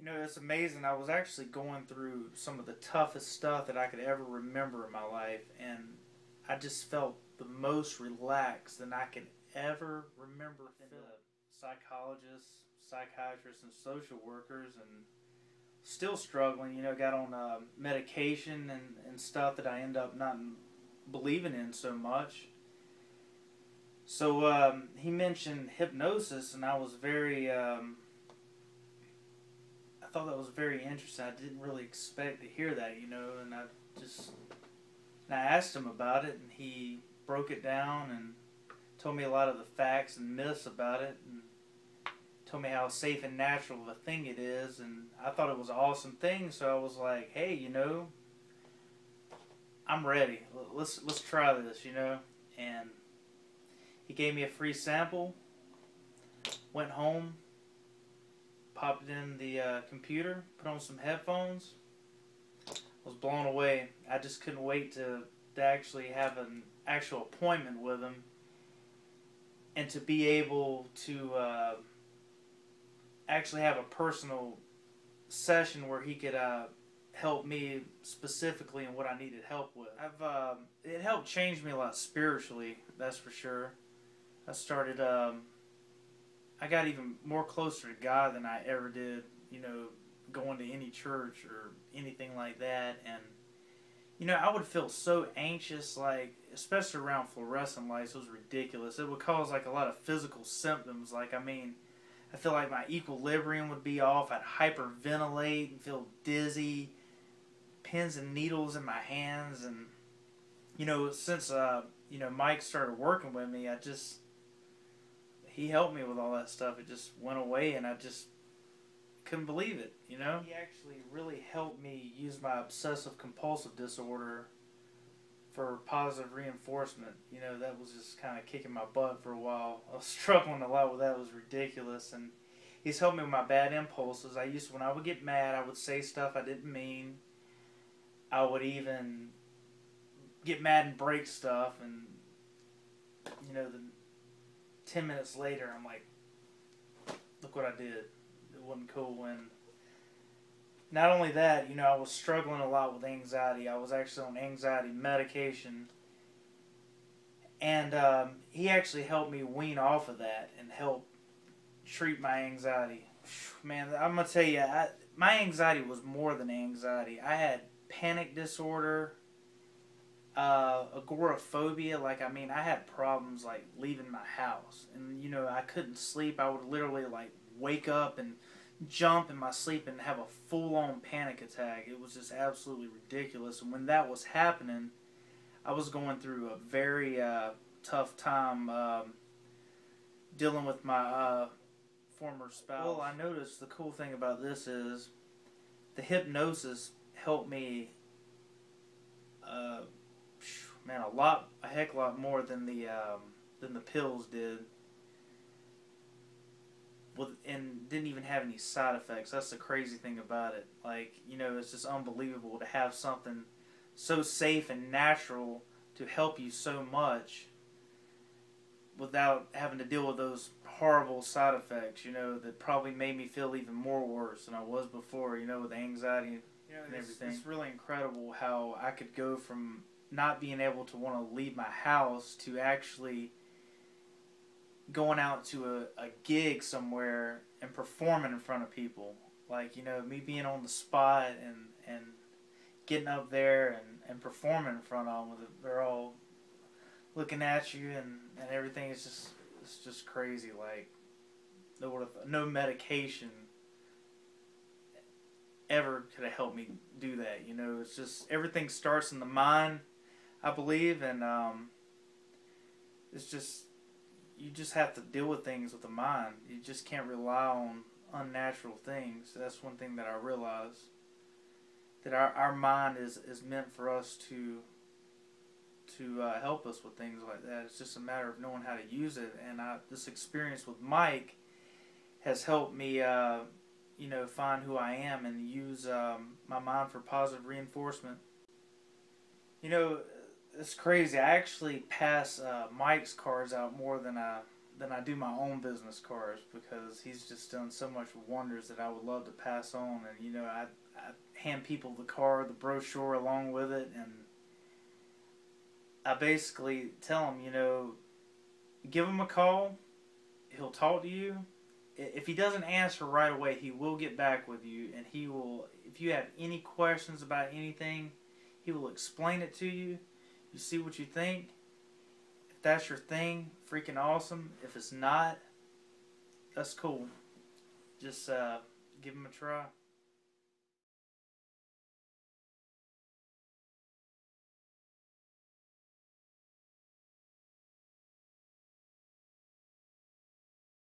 It's amazing. I was actually going through some of the toughest stuff that I could ever remember in my life, and I just felt the most relaxed than I could ever remember feeling. Psychologists, psychiatrists, and social workers, and still struggling. Got on medication and stuff that I end up not believing in so much. So he mentioned hypnosis, and I was very I thought that was very interesting. I didn't really expect to hear that, and I asked him about it, and he broke it down and told me a lot of the facts and myths about it, and told me how safe and natural of a thing it is, and I thought it was an awesome thing. So I was like, hey, I'm ready. Let's try this, and he gave me a free sample. Went home, popped it in the computer, put on some headphones. I was blown away. I just couldn't wait to actually have an actual appointment with him, and to be able to actually have a personal session where he could help me specifically in what I needed help with. It helped change me a lot spiritually, that's for sure. I got even more closer to God than I ever did, going to any church or anything like that. And, I would feel so anxious, like, especially around fluorescent lights. It was ridiculous. It would cause, like, a lot of physical symptoms. Like, I feel like my equilibrium would be off. I'd hyperventilate and feel dizzy, pins and needles in my hands. And, since, Mike started working with me, he helped me with all that stuff. It just went away, and I just couldn't believe it, He actually really helped me use my obsessive compulsive disorder for positive reinforcement. That was just kind of kicking my butt for a while. I was struggling a lot with that. It was ridiculous. And he's helped me with my bad impulses. When I would get mad, I would say stuff I didn't mean. I would even get mad and break stuff, and, the 10 minutes later, I'm like, look what I did. It wasn't cool. And not only that, I was struggling a lot with anxiety. I was actually on anxiety medication. And he actually helped me wean off of that and help treat my anxiety. Man, I'm going to tell you, my anxiety was more than anxiety. I had panic disorder, agoraphobia. I had problems like leaving my house, and I couldn't sleep. I would literally like wake up and jump in my sleep and have a full-on panic attack. It was just absolutely ridiculous. And when that was happening, I was going through a very tough time dealing with my former spouse. Well, I noticed the cool thing about this is the hypnosis helped me a heck of a lot more than the pills did, and didn't even have any side effects. That's the crazy thing about it. It's just unbelievable to have something so safe and natural to help you so much without having to deal with those horrible side effects, that probably made me feel even more worse than I was before, with anxiety and everything. It's really incredible how I could go from not being able to want to leave my house to actually going out to a gig somewhere and performing in front of people. Me being on the spot and getting up there and performing in front of them. They're all looking at you and everything. It's just crazy. No medication ever could have helped me do that. It's just everything starts in the mind, I believe, and it's just you just have to deal with things with the mind. You just can't rely on unnatural things. That's one thing that I realized, that our mind is meant for us to help us with things like that. It's just a matter of knowing how to use it. And this experience with Mike has helped me find who I am and use my mind for positive reinforcement. It's crazy. I actually pass Mike's cards out more than than I do my own business cards, because he's just done so much wonders that I would love to pass on. And you know, I hand people the card, the brochure along with it, and I basically tell him, you know, give him a call. He'll talk to you. If he doesn't answer right away, he will get back with you, and he will, if you have any questions about anything, he will explain it to you. You see what you think. If that's your thing, freaking awesome. If it's not, that's cool. Just give him a try.